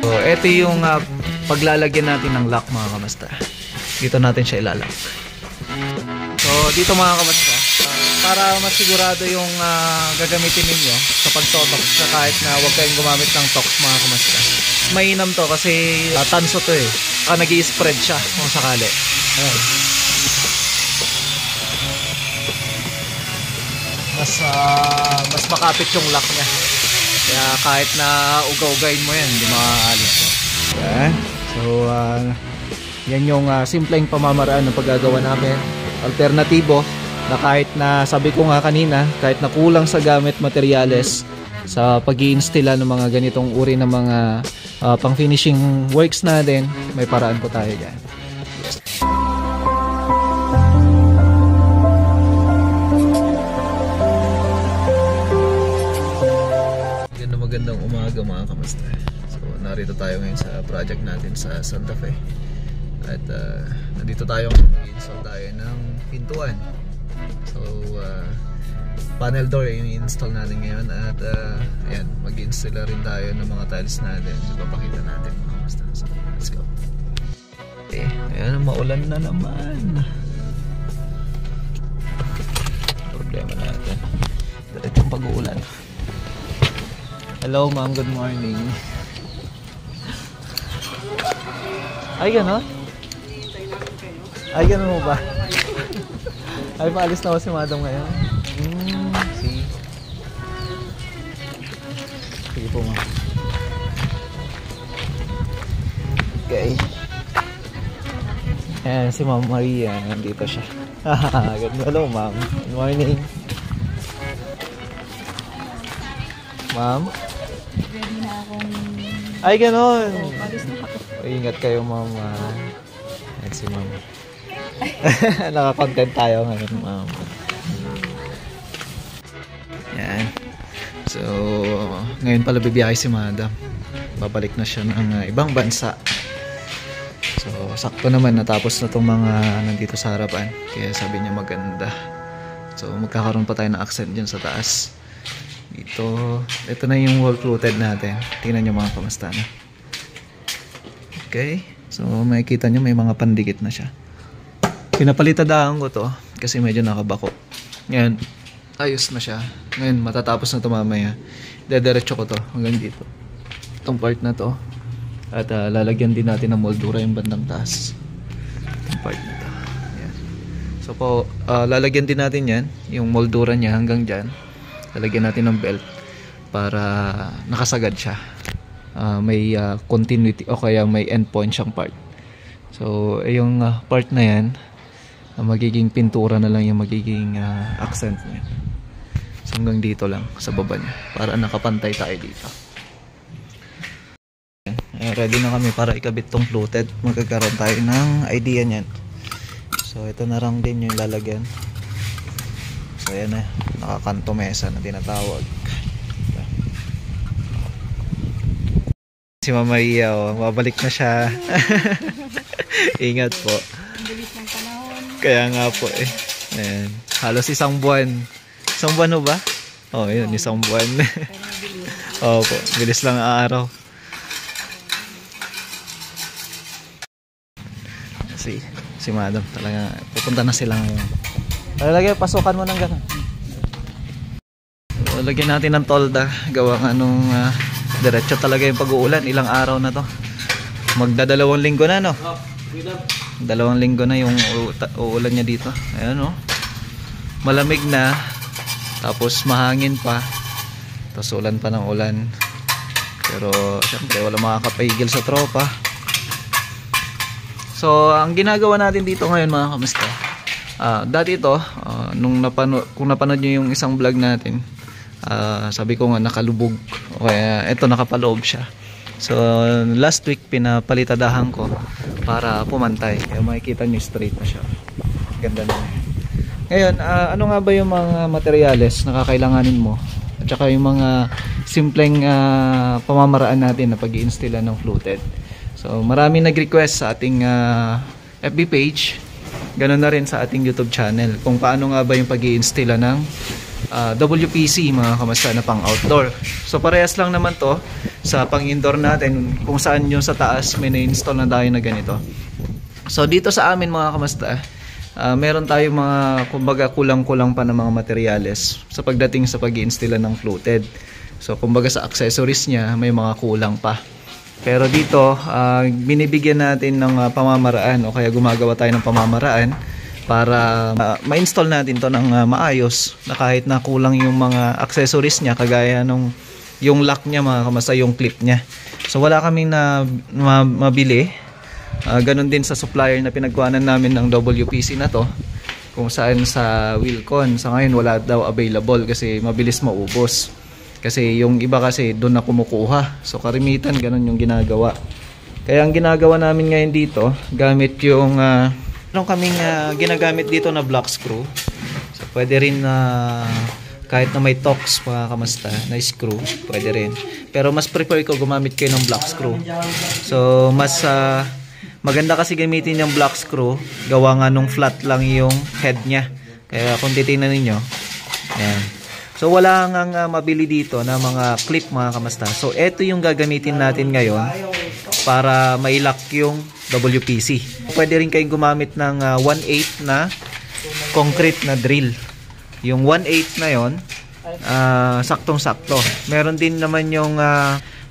So, ito yung paglalagyan natin ng lock mga kamasta. Dito natin siya ilalak. So, dito mga kamasta, para masigurado yung gagamitin ninyo sa pagtotok sa kahit na huwag kayong gumamit ng tox mga kamasta. Mainam to kasi tanso to eh. Nag-i-spread siya kung sakali. Ayan. Mas makapit yung lock niya. Kaya kahit na ugaw-ugayin mo yan, hindi makaalis yan. Okay. So, yan yung simpleng pamamaraan ng paggagawa namin. Alternatibo na kahit na, sabi ko nga kanina, kahit na kulang sa gamit materyales sa pag-i-instilla ng mga ganitong uri ng mga pang-finishing works natin, may paraan po tayo dyan. Magandang umaga mga kamasta. So narito tayo ngayon sa project natin sa Santa Fe. At nandito tayo mag-install tayo ng pintuan. So panel door yung i-install natin ngayon. At ayan, mag-install rin tayo ng mga tiles natin. So papakita natin mga kamasta. So let's go. Okay, ayan, maulan na naman. Problema natin, diretsong pag-uulan. Hello ma'am, good morning. Ay gano'n? Ay gano'n mo ba? Ay paalis na ako si madam ngayon. See? Sige po ma'am. Okay. Ayan si Ma'am Maria, nandito siya. Hello ma'am, good morning. Ma'am? Ready na akong... Ay, gano'n. Palis na ako. Ingat kayo, ma'am. Ayan si ma'am. Naka-content tayo ngayon, ma'am. Yan. So, ngayon pala bibiyahe si madam. Babalik na siya ng ibang bansa. So, sakto naman natapos na itong mga nandito sa harapan. Kaya sabi niya maganda. So, magkakaroon pa tayo ng accent dyan sa taas. Ito na yung wall fluted natin. Tingnan nyo mga kamasta na. Okay. So makikita nyo may mga pandikit na siya. Pinapalitadahan ko to kasi medyo nakabako. Ngayon, ayos na siya. Ngayon, matatapos na ito mamaya. Dediretso ko to hanggang dito. Itong part na to. At lalagyan din natin ng moldura yung bandang taas. Itong part na to. Yan. So po, lalagyan din natin yan. Yung moldura niya hanggang dyan. Lalagyan natin ng belt para nakasagad siya. May continuity o kaya may endpoint siyang part. So, yung part na yan, magiging pintura na lang yung magiging accent niya. So, hanggang dito lang sa baba niya para nakapantay tayo dito. Ready na kami para ikabit tong fluted. Magkakaroon tayo ng idea niyan. So, ito na lang din yung lalagyan. So ayan na, nakakanto mesa na tinatawag. Si Mama Maria, babalik na siya. Ingat po. Ang bilis ng panahon. Kaya nga po eh. Ayan. Halos isang buwan. Isang buwan o ba? Oh, yun, isang buwan. Oo po, bilis lang ang araw. Si madam talaga, pupunta na sila ngayon. Lagyan, pasukan mo ng gano'n. So, lagyan natin ng tolda. Gawang diretso talaga yung pag-uulan. Ilang araw na to. Magdadalawang linggo na, no? 2 linggo na yung uulan niya dito. Ayan, no? Malamig na. Tapos mahangin pa. Tapos ulan pa ng ulan. Pero syempre wala makakapigil sa tropa. So ang ginagawa natin dito ngayon mga kamasta, dati ito, kung napanood nyo yung isang vlog natin, sabi ko nga nakalubog, kaya ito nakapaloob siya. So last week pinapalitadahan ko para pumantay, kaya makikita nyo straight na siya. Ganda na. Ngayon, ano nga ba yung mga materyales na kakailanganin mo at saka yung mga simpleng pamamaraan natin na pag-i-instilla ng fluted. So marami nag-request sa ating FB page, ganoon na rin sa ating YouTube channel, kung paano nga ba yung pag-i-instilla ng WPC mga kamasta na pang outdoor. So parehas lang naman to sa pang-indoor natin, kung saan yung sa taas may na-install na tayo na ganito. So dito sa amin mga kamasta, meron tayong mga kumbaga kulang-kulang pa ng mga materyales sa pagdating sa pag-i-install ng fluted. So kumbaga sa accessories niya may mga kulang pa. Pero dito binibigyan natin ng pamamaraan o kaya gumagawa tayo ng pamamaraan para ma-install natin to ng maayos na kahit na kulang yung mga accessories niya kagaya nung yung lock niya mga kamasta, yung clip niya. So wala kaming mabili. Ganon din sa supplier na pinagkuhanan namin ng WPC na to, kung saan sa Wilcon sa ngayon wala daw available kasi mabilis maubos. Kasi yung iba kasi doon na kumukuha. So karimitan ganon yung ginagawa. Kaya ang ginagawa namin ngayon dito, gamit yung meron kaming ginagamit dito na block screw. So pwede rin kahit na may Torx mga kamasta na screw, pwede rin. Pero mas prefer ko gumamit kayo ng block screw. So mas maganda kasi gamitin yung block screw, gawa nga nung flat lang yung head niya. Kaya kung titingnan ninyo, ayan. So wala ngang mabili dito na mga clip mga kamasta. So ito yung gagamitin natin ngayon para mailock yung WPC. Pwede rin kayong gumamit ng 1/8 na concrete na drill. Yung 1/8 na yon, saktong-sakto. Meron din naman yung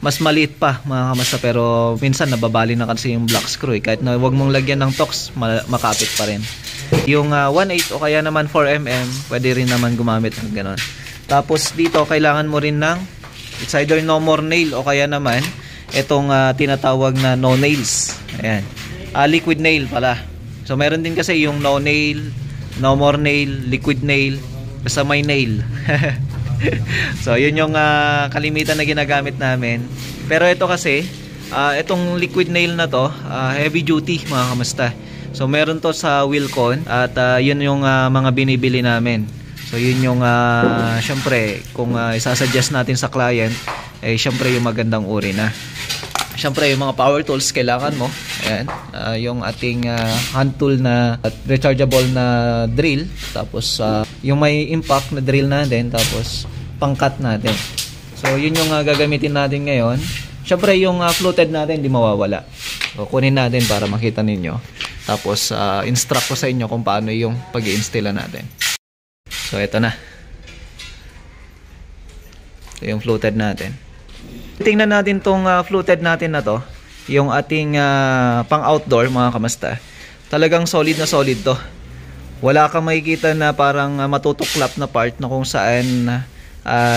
mas maliit pa mga kamasta, pero minsan nababali na kasi yung block screw. Kahit na wag mong lagyan ng Torx, makapit pa rin. Yung 1/8 o kaya naman 4mm, pwede rin naman gumamit ng ganon. Tapos dito kailangan mo rin ng it's either no more nail o kaya naman itong tinatawag na no nails. Ayan. Liquid nail pala. So meron din kasi yung no nail, no more nail, liquid nail, basta may nail. So yun yung kalimitan na ginagamit namin. Pero ito kasi itong liquid nail na to, heavy duty mga kamasta. So meron to sa Wilcon at yun yung mga binibili namin. So yun yung syempre kung isasuggest natin sa client, eh syempre yung magandang uri na. Syempre yung mga power tools kailangan mo. Ayan, yung ating hand tool na rechargeable na drill, tapos yung may impact na drill natin, tapos pangkat natin. So yun yung gagamitin natin ngayon. Syempre yung fluted natin hindi mawawala. So kunin natin para makita ninyo. Tapos instruct ko sa inyo kung paano yung pag-i-install natin. So ito na. Ito yung fluted natin. Tingnan natin tong fluted natin na to, yung ating pang outdoor mga kamasta. Talagang solid na solid to. Wala kang makikita na parang matutuklap na part na kung saan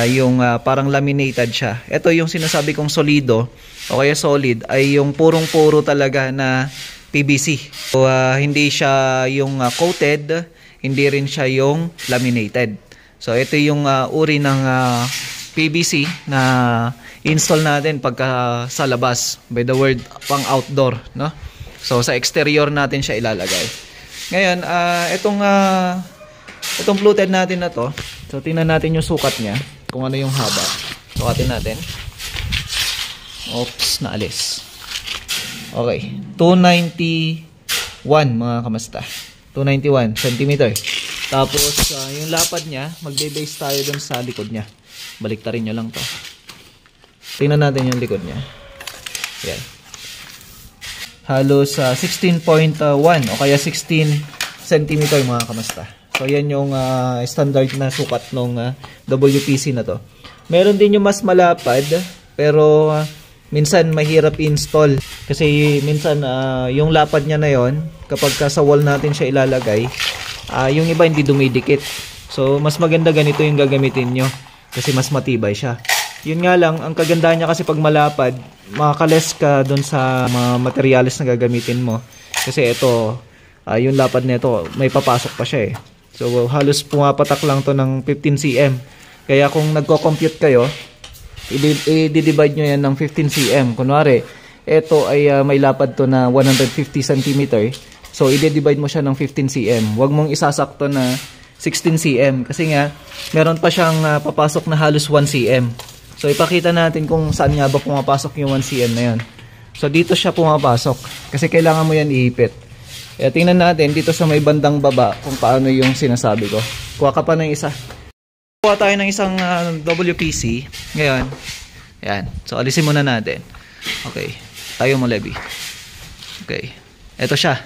yung parang laminated siya. Ito yung sinasabi kong solido o kaya solid ay yung purong-puro talaga na PVC. So hindi siya yung coated, hindi rin siya yung laminated. So ito yung uri ng PVC na install natin pagka sa labas, by the word pang outdoor, no? So sa exterior natin siya ilalagay. Ngayon itong fluted natin na to, so tingnan natin yung sukat niya kung ano yung haba. Sukatin natin. Oops, naalis. Okay, 291 mga kamasta, 291 cm. Tapos yung lapad niya, magbe-base tayo dun sa likod niya. Baliktarin nyo lang to. Tingnan natin yung likod niya. Yan. Halos 16.1 o kaya 16 cm mga kamasta. So yan yung standard na sukat ng WPC na to. Meron din yung mas malapad, pero minsan mahirap i-install. Kasi minsan yung lapad niya na yon, kapag sa wall natin siya ilalagay, yung iba hindi dumidikit. So mas maganda ganito yung gagamitin nyo. Kasi mas matibay siya. Yun nga lang, ang kagandahan niya kasi pag malapad, makakales ka doon sa mga materyales na gagamitin mo. Kasi ito, yung lapad nito, may papasok pa siya eh. So halos pumapatak lang to ng 15 cm. Kaya kung nagko-compute kayo, i-divide nyo yan ng 15 cm. Kunwari, ito ay may lapad to na 150 cm. So i-divide mo siya ng 15 cm. Huwag mong isasakto na 16 cm kasi nga meron pa siyang papasok na halos 1 cm. So ipakita natin kung saan nga ba pumapasok yung 1 cm na yan. So dito siya pumapasok kasi kailangan mo yan iipit. Kaya tingnan natin dito sa may bandang baba kung paano yung sinasabi ko. Kuha ka pa ng isa. Kuha tayo ng isang WPC. Ngayon, Yan. So, alisin muna natin. Okay. Tayo mo, Levi. Okay. Ito siya.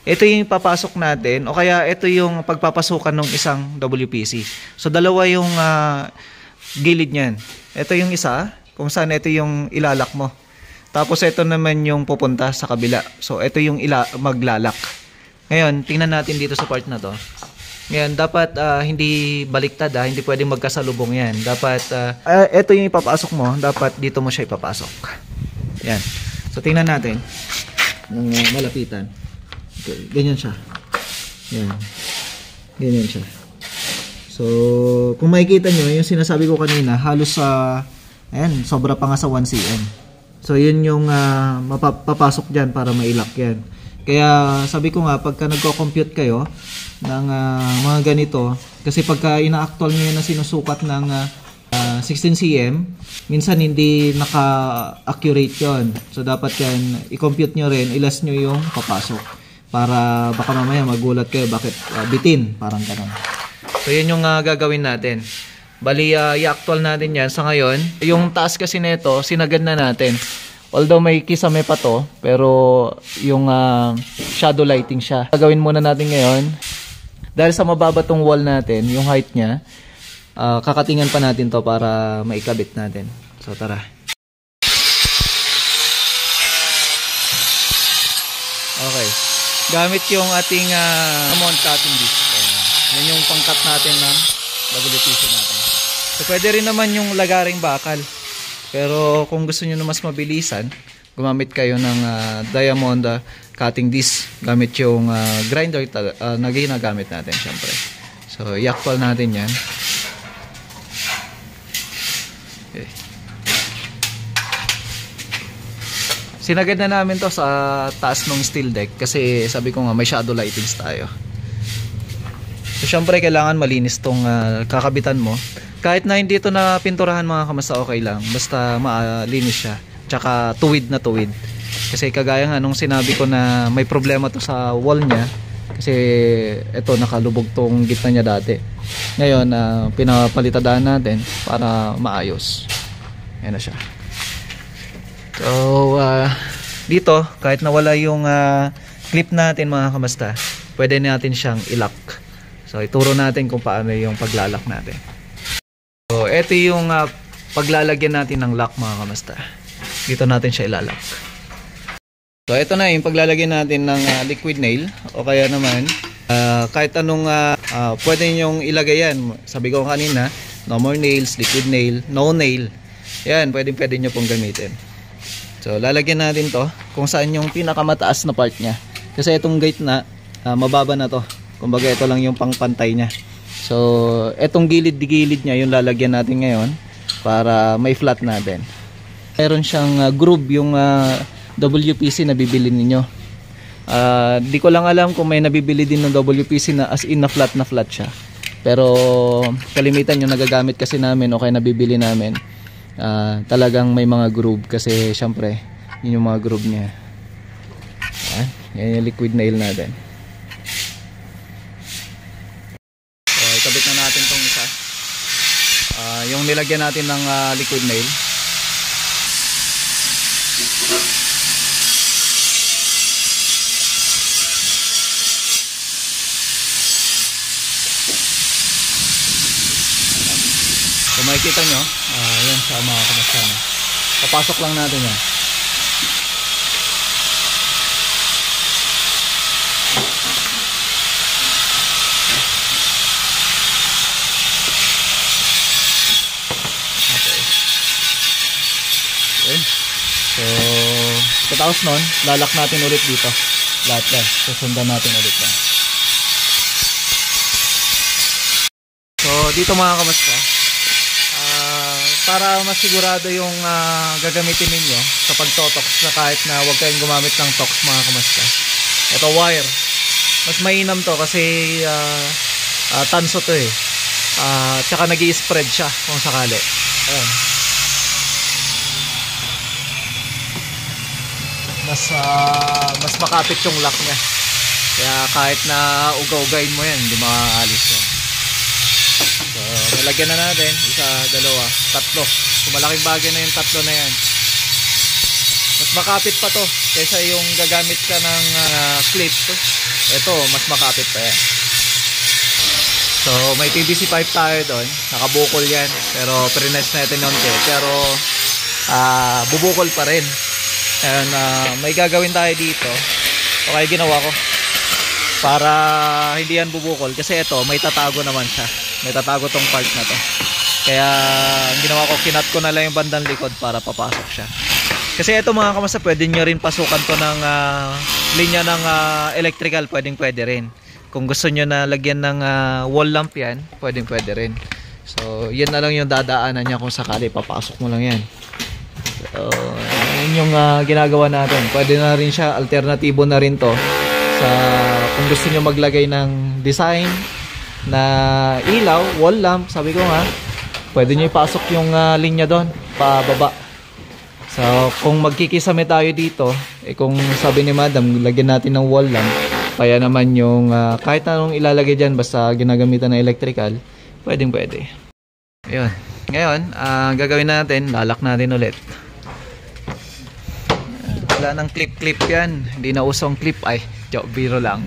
Ito yung papasok natin o kaya ito yung pagpapasukan ng isang WPC. So, dalawa yung gilid niyan. Ito yung isa kung saan ito yung ilalak mo. Tapos, ito naman yung pupunta sa kabila. So, ito yung maglalak. Ngayon, tingnan natin dito sa part na to. Ngayon, dapat hindi baliktad, hindi pwedeng magkasalubong yan. Dapat, ito yung ipapasok mo, dapat dito mo siya ipapasok. Yan. So, tingnan natin. Ng malapitan. Okay, ganyan siya. Yan. Ganyan siya. So, kung makikita nyo, yung sinasabi ko kanina, halos sa, ayan, sobra pa nga sa 1 cm. So, yun yung mapapasok dyan para mailak yan. Kaya sabi ko nga, pagka nagko-compute kayo ng mga ganito, kasi pagka ina-actual nyo na sinusukat ng 16 cm, minsan hindi naka-accurate yon. So dapat yan, i-compute nyo rin, ilas nyo yung papasok. Para baka mamaya magulat kayo, bakit bitin, parang ganun. So yun yung gagawin natin. Bali, i-actual natin yan sa ngayon. Yung taas kasi nito, sinagad na natin. Although may kisame pa to, pero yung shadow lighting siya. Gagawin muna natin ngayon. Dahil sa mababa tong wall natin, yung height niya, kakatingan pa natin to para maikabit natin. So tara. Okay. Gamit yung ating mount cutting disc. Yan yung pang-cut natin ng WPC natin. So pwede rin naman yung lagaring bakal. Pero kung gusto niyo na mas mabilisan, gumamit kayo ng diamond cutting disc. Gamit yung grinder na ginagamit natin syempre. So, i-actual natin yan. Okay. Sinagad na namin to sa taas ng steel deck kasi sabi ko nga may shadow lightings tayo. So, syempre kailangan malinis tong kakabitan mo. Kahit na hindi ito na pinturahan mga kamasta, okay lang. Basta malinis siya. Tsaka tuwid na tuwid. Kasi kagaya nga nung sinabi ko na may problema to sa wall niya. Kasi ito nakalubog tong gitna niya dati. Ngayon, pinapalitadaan natin para maayos. Ayan na siya. So, dito, kahit nawala yung clip natin mga kamasta, pwede natin siyang ilock. So, ituro natin kung paano yung paglalak natin. So, ito yung paglalagyan natin ng lock mga kamasta. Dito natin siya ilalak. So, ito na yung paglalagyan natin ng liquid nail o kaya naman kahit anong pwede nyong ilagay yan. Sabi ko kanina, no more nails, liquid nail, no nail. Yan, pwede nyo pong gamitin. So, lalagyan natin to kung saan yung pinakamataas na part nya. Kasi itong gate na, mababa na to. Kumbaga, ito lang yung pangpantay nya. So, etong gilid-gilid niya yung lalagyan natin ngayon para may flat natin. Meron siyang groove yung WPC na bibili ninyo. Di ko lang alam kung may nabibili din ng WPC na as in na flat siya. Pero kalimitan yung nagagamit kasi namin o kaya nabibili namin. Talagang may mga groove kasi syempre yun yung mga groove niya. Yan yung liquid nail natin. Kabit na natin tong isa. Yung nilagyan natin ng liquid nail. Kung makikita nyo, yan sa mga kamasana. Papasok lang natin yan. So, katapos nun, lalak natin ulit dito. Lahat yan. Susundan natin ulit yan. So, dito mga kamasta, para mas sigurado yung gagamitin ninyo sa pagtotox na kahit na huwag kayong gumamit ng tox mga kamasta. Ito wire. Mas mainam to kasi tanso to eh. Tsaka nag-i-spread siya kung sakali. Ayan. Mas makapit yung lock niya. Kaya kahit na uga-ugain mo yan, hindi makaalis yan. So, nalagyan na natin. Isa, dalawa, tatlo. So, malaking bagay na yung tatlo na yan. Mas makapit pa to kaysa yung gagamit ka ng clip. Ito, mas makapit pa yan. So, may PVC pipe tayo doon. Nakabukol yan. Pero, prines natin nonte. Pero, bubukol pa rin. And, may gagawin tayo dito. O kaya ginawa ko. Para hindi yan bubukol. Kasi ito, may tatago naman siya. May tatago tong part na to. Kaya, ang ginawa ko, kinat ko na lang yung bandang likod para papasok siya. Kasi ito mga kamasta, pwede nyo rin pasukan to ng linya ng electrical. Pwede rin. Kung gusto nyo na lagyan ng wall lamp yan, pwede rin. So, yun na lang yung dadaanan niya kung sakali. Papasok mo lang yan. So, yun yung ginagawa natin. Pwede na rin siya, alternatibo na rin to. Sa, kung gusto nyo maglagay ng design na ilaw, wall lamp, sabi ko nga, pwede nyo ipasok yung linya doon, pababa. So, kung magkikisame tayo dito, kung sabi ni madam, lagyan natin ng wall lamp, kaya naman yung kahit anong ilalagay dyan, basta ginagamitan ng electrical, pwede. Ayun. Ngayon, gagawin natin, lalak natin ulit. Wala nang clip yan. Hindi na usong clip. Ay, biro lang.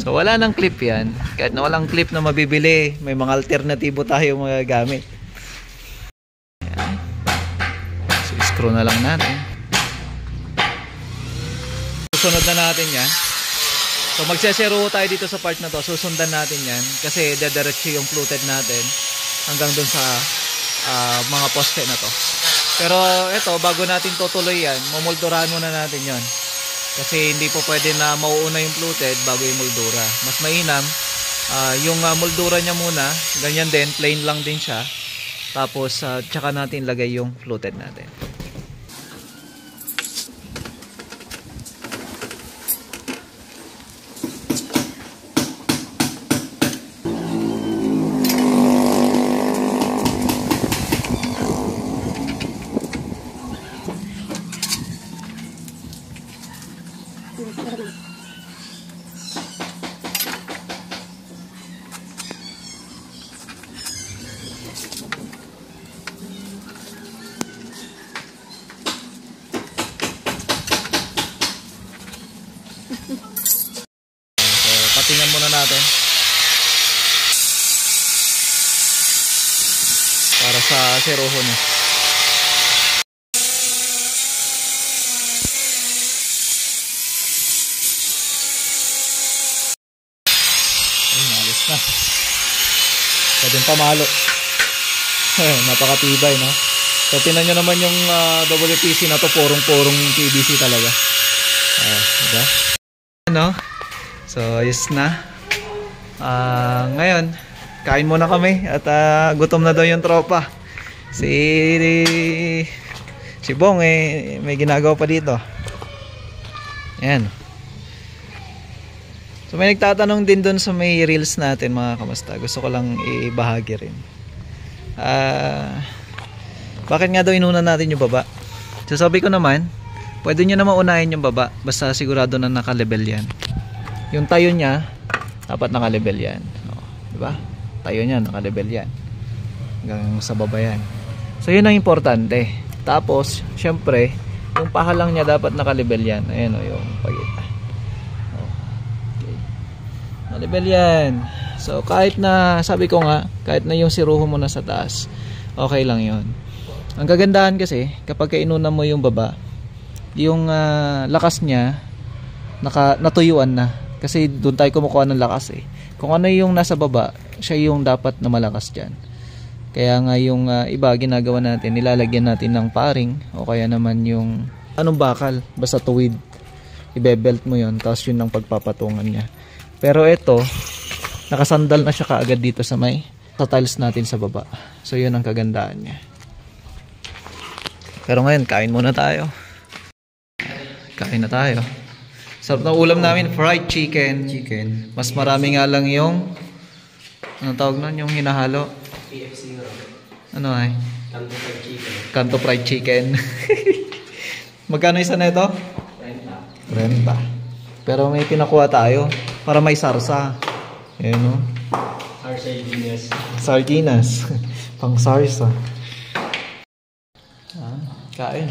So, wala nang clip yan. Kahit na walang clip na mabibili, may mga alternatibo tayo magagamit. Screw na lang natin. Susunod na natin yan. So magsesero tayo dito sa part na to. Susundan natin yan kasi dediretso yung fluted natin hanggang dun sa mga poste na to. Pero ito, bago natin tutuloy yan, mamoldurahan muna natin yon. Kasi hindi po pwede na mauuna yung fluted bago yung moldura. Mas mainam yung moldura nya muna. Ganyan din, plain lang din siya. Tapos tsaka natin lagay yung fluted natin. Patingan muna natin para sa seroho niya. Ay, nalis na. Pwedeng pamalo. Napakatibay, no? So, tinan nyo naman yung WPC na to, porong-porong PVC talaga. Diba? Ano? So, ayos na. Ngayon, kain muna kami at gutom na daw yung tropa. Si Bong may ginagawa pa dito. Ayan. So, may nagtatanong din doon sa may reels natin mga kamasta. Gusto ko lang ibahagi rin. Bakit nga daw inuna natin yung baba? So, sabi ko naman, pwede nyo naman unahin yung baba. Basta sigurado na naka-level yan. Yung tayo niya, dapat naka-level yan. O, diba? Tayo niya, naka-level yan. Hanggang sa baba yan. So, yun ang importante. Tapos, syempre, yung pahalang niya dapat naka-level yan. Ayan o, yung pagita. Okay. Naka-level yan. So, kahit na, sabi ko nga, kahit na yung siruho mo na sa taas, okay lang yun. Ang kagandahan kasi, kapag inuna mo yung baba, yung lakas niya, natuyuan na. Kasi doon tayo kumukuha ng lakas Kung ano yung nasa baba, siya yung dapat na malakas dyan. Kaya nga yung iba ginagawa natin, nilalagyan natin ng paring o kaya naman yung anong bakal, basta tuwid. Ibebelt mo yon, tapos yun ang pagpapatungan niya. Pero ito, nakasandal na siya kaagad dito sa tiles natin sa baba. So yun ang kagandahan niya. Pero ngayon, kain muna tayo. Kain na tayo. Sarap ng ulam namin, fried chicken. Mas marami nga lang yung anong tawag nun? Yung hinahalo. KFC. Ano ay? Kanto fried chicken. Magkano isa na ito? 30. Pero may pinakuha tayo para may sarsa. Ayan o. Sardinas. Pang sarsa. Kain.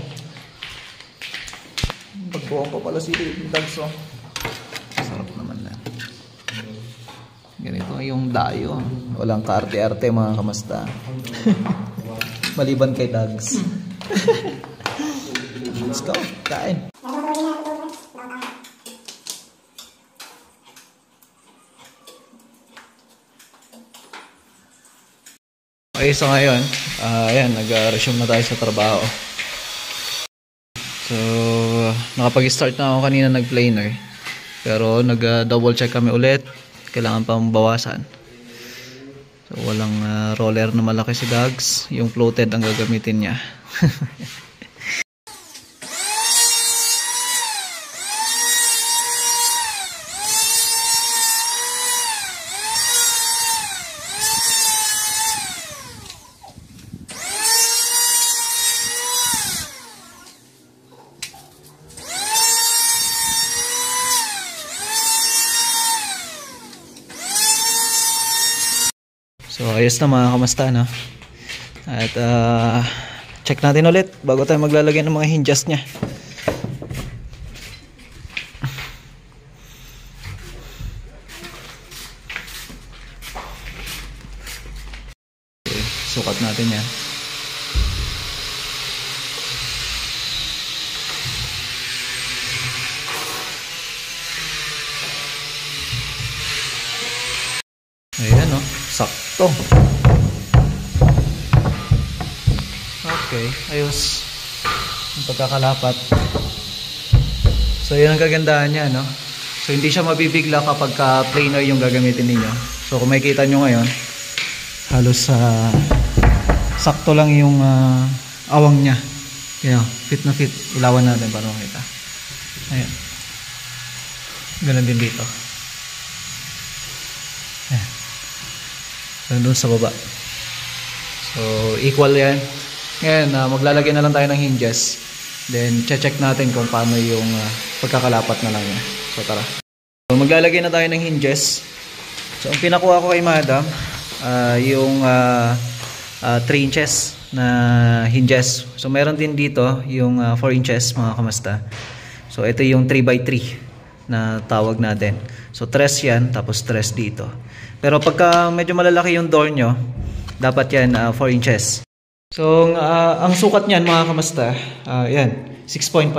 Pagbuong pa pala si Dags, oh. Sarap naman na. Ganito yung dayo. Walang kaarte-arte mga kamasta. Maliban kay Dags. Let's go. Kain. Okay, so ngayon, ayan, nag-resume na tayo sa trabaho. So, nakapag-start na ako kanina nag-planer. Pero nag-double check kami ulit. Kailangan pang bawasan. So, walang roller na malaki si Dags. Yung floated ang gagamitin niya. So ayos na mga kamasta, no? At check natin ulit bago tayo maglalagay ng mga hinges nya. Okay, sukat natin yan. Ayan, no? Sakto. Okay, ayos. Yung pagkakalapat. So, yun ang kagandahan niya, no? So, hindi siya mabibigla kapag planer yung gagamitin ninyo. So, kung makikita nyo ngayon, halos sakto lang yung awang niya. Kaya, fit na fit. Ilawan natin para makita. Ayan. Ganun din dito. Ayan. Doon sa baba. So equal yan. Ngayon maglalagay na lang tayo ng hinges. Then check natin kung paano yung pagkakalapat na lang niya. So tara. So maglalagay na tayo ng hinges. So ang pinakuha ko kay Madam yung 3 inches na hinges. So meron din dito yung 4 inches mga kamasta. So ito yung 3x3 na tawag natin. So tres yan, tapos tres dito. Pero pagka medyo malalaki yung door nyo, dapat yan 4 inches. So ang sukat nyan mga kamasta, yan 6.5.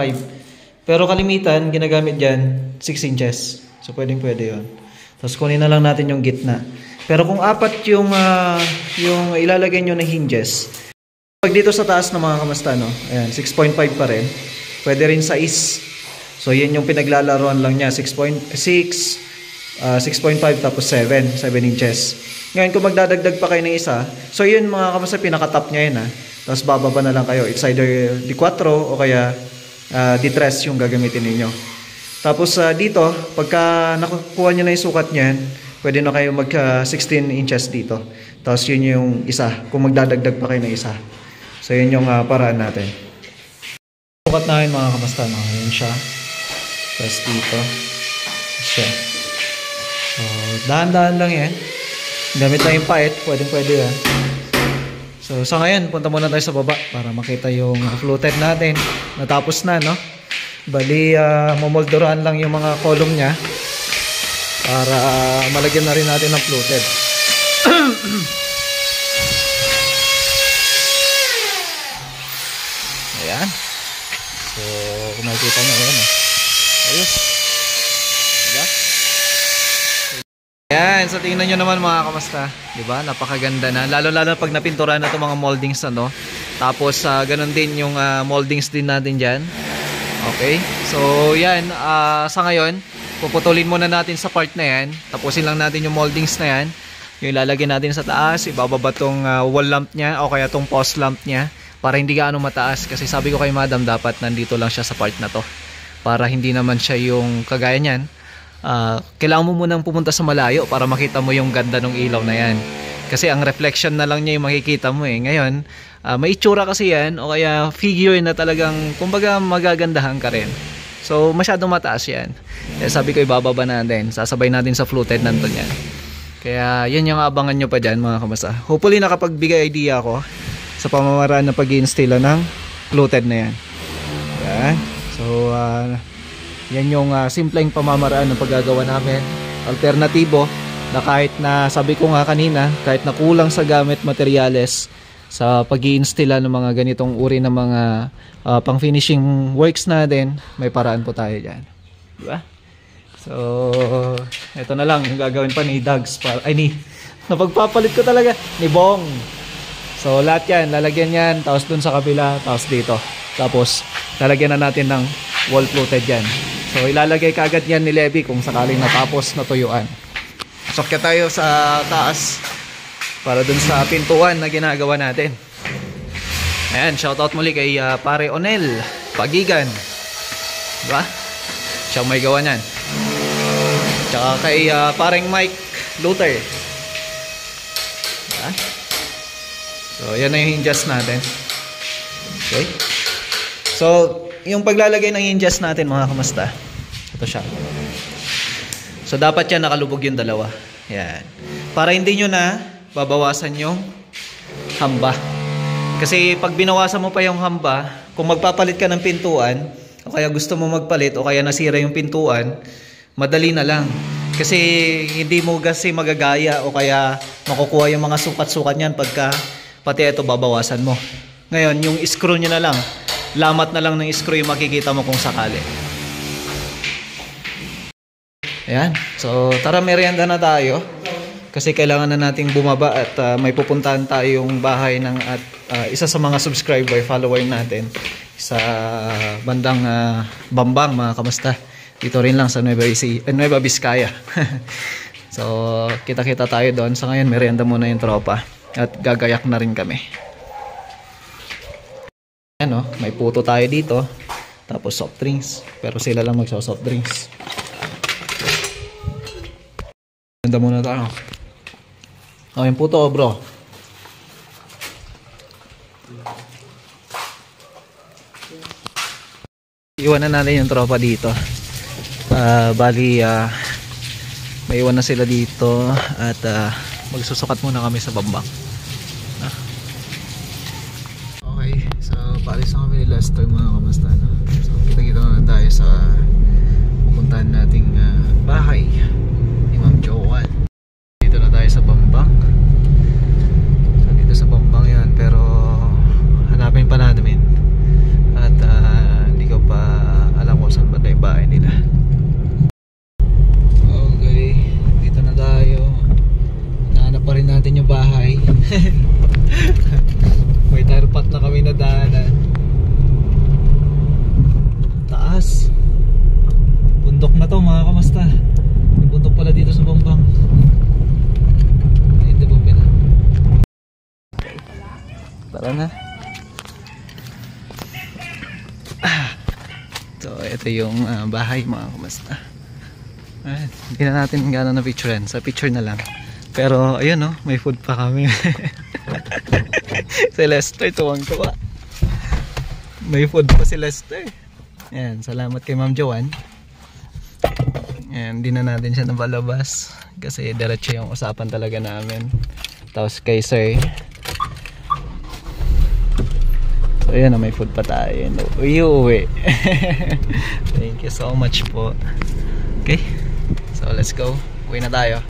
Pero kalimitan ginagamit dyan 6 inches. So pwedeng pwede yun. Tapos kunin na lang natin yung gitna. Pero kung apat yung ilalagay nyo na hinges, pag dito sa taas ng mga kamasta, no, ayan, 6.5 pa rin. Pwede rin 6. So yan yung pinaglalaroan lang niya, 6.5 tapos 7 inches. Ngayon kung magdadagdag pa kayo ng isa, so yun mga kamasta, pinaka-top niya yun, ha. Tapos bababa na lang kayo, it's either D4 o kaya D3 yung gagamitin ninyo. Tapos dito, pagka nakukuha nyo na yung sukat niyan, pwede na kayo mag 16 inches dito. Tapos yun yung isa, kung magdadagdag pa kayo ng isa. So yun yung paraan natin. Sukat namin mga kamasta, no? Yun siya. Tapos dito siya. So dahan-dahan lang yan. Gamit lang yung pait, pwede yan. So sa ngayon, punta muna tayo sa baba para makita yung floated natin. Natapos na, no? Bali, mamoldoran lang yung mga column niya para malagyan na rin natin ng floated. Ayan. So kung makikita nyo, ayan, ayos. Diba? Ayan, so tingnan nyo naman mga kamasta, diba? Napakaganda na, lalo-lalo pag napinturan na itong mga moldings na, no? Tapos ganun din yung moldings din natin dyan. Okay, so yan, sa ngayon puputulin muna natin sa part na yan. Tapusin lang natin yung moldings na yan. Yung ilalagay natin sa taas, ibababa tong wall lamp nya o kaya tong post lamp nya para hindi gaano mataas. Kasi sabi ko kay Madam, dapat nandito lang siya sa part na to para hindi naman siya yung kagaya nyan. Kailangan mo munang pumunta sa malayo para makita mo yung ganda ng ilaw na yan. Kasi ang reflection na lang niya yung makikita mo eh. Ngayon, may itsura kasi yan o kaya figure na talagang kumbaga magagandahan ka rin. So masyadong mataas yan. Sabi ko ibababa natin, sasabay natin sa floated nandun yan. Kaya yan yung abangan nyo pa dyan mga kamasta. Hopefully nakapagbigay idea ako sa pamamaraan ng pag-i-install ng fluted na yan. Yan. So yan yung simpleng pamamaraan ng paggagawa namin. Alternatibo na kahit na sabi ko nga kanina, kahit na kulang sa gamit materyales sa pag-i-install ng mga ganitong uri ng mga pang finishing works natin, may paraan po tayo dyan. Diba? So ito na lang yung gagawin pa ni Dags napagpapalit ko talaga ni Bong. So lahat yan, lalagyan yan, tapos dun sa kabila, tapos dito, tapos lalagyan na natin ng wall fluted yan. So ilalagay kaagad yan ni Levy kung sakaling natapos na tuyuan. So kaya tayo sa taas para dun sa pintuan na ginagawa natin. Ayan, shoutout muli kay pare Onel Pagigan, diba? Siya may gawa nyan. Tsaka kay pareng Mike Luther, diba? So yan na yung hinges natin. Okay. So yung paglalagay ng hinges natin mga kamasta, ito siya. So dapat yan nakalubog yung dalawa. Yan. Para hindi nyo na babawasan yung hamba. Kasi pag binawasan mo pa yung hamba, kung magpapalit ka ng pintuan, o kaya gusto mo magpalit, o kaya nasira yung pintuan, madali na lang. Kasi hindi mo kasi magagaya o kaya makukuha yung mga sukat-sukat niyan pagka pati ito babawasan mo. Ngayon, yung screw nyo na lang, lamat na lang ng screw yung makikita mo kung sakali. Ayan. So, tara merienda na tayo. Kasi kailangan na nating bumaba at may pupuntahan tayo yung bahay ng isa sa mga subscriber, follower natin sa bandang Bambang mga kamusta. Dito rin lang sa Nueva Vizcaya. So, kita-kita tayo doon. Sa ngayon, merienda muna yung tropa. At gagayak na rin kami. Ayan, may puto tayo dito. Tapos soft drinks. Pero sila lang magsa-soft drinks. Ganda muna tayo. Yung puto, bro. Iwanan natin yung tropa dito. Bali, may iwan na sila dito. At magsusukat muna kami sa Bambang. Okay, so paalis na kami last time mga kamusta. So kita-kita na tayo sa pupuntahan nating bahay ni Ma'am Joanne. Dito na tayo sa Bambang. So dito sa Bambang yan, pero hanapin pa namin. At hindi ko pa alam kung saan ba tayo bahay nila. Okay, dito na tayo. Hinahanap pa rin natin yung bahay. May tarpat na kami na daanan. Taas. Bundok na to mga kamusta. May bundok pala dito sa Bambang. Hindi ba pina? Tara na. So ito yung bahay mga kamusta. Hindi na natin gano'n na picturean. Sa picture na lang. Pero ayun may food pa kami. Si Lester tuwang-tuwa. May food pa si Lester. Ayan, salamat kay Ma'am Joanne. Ayan, di na natin siya nabalabas kasi diretso yung usapan talaga namin. Tapos kay Sir. So ayan, may food pa tayo. Uwi. Thank you so much po. Okay, so let's go. Uwi na tayo.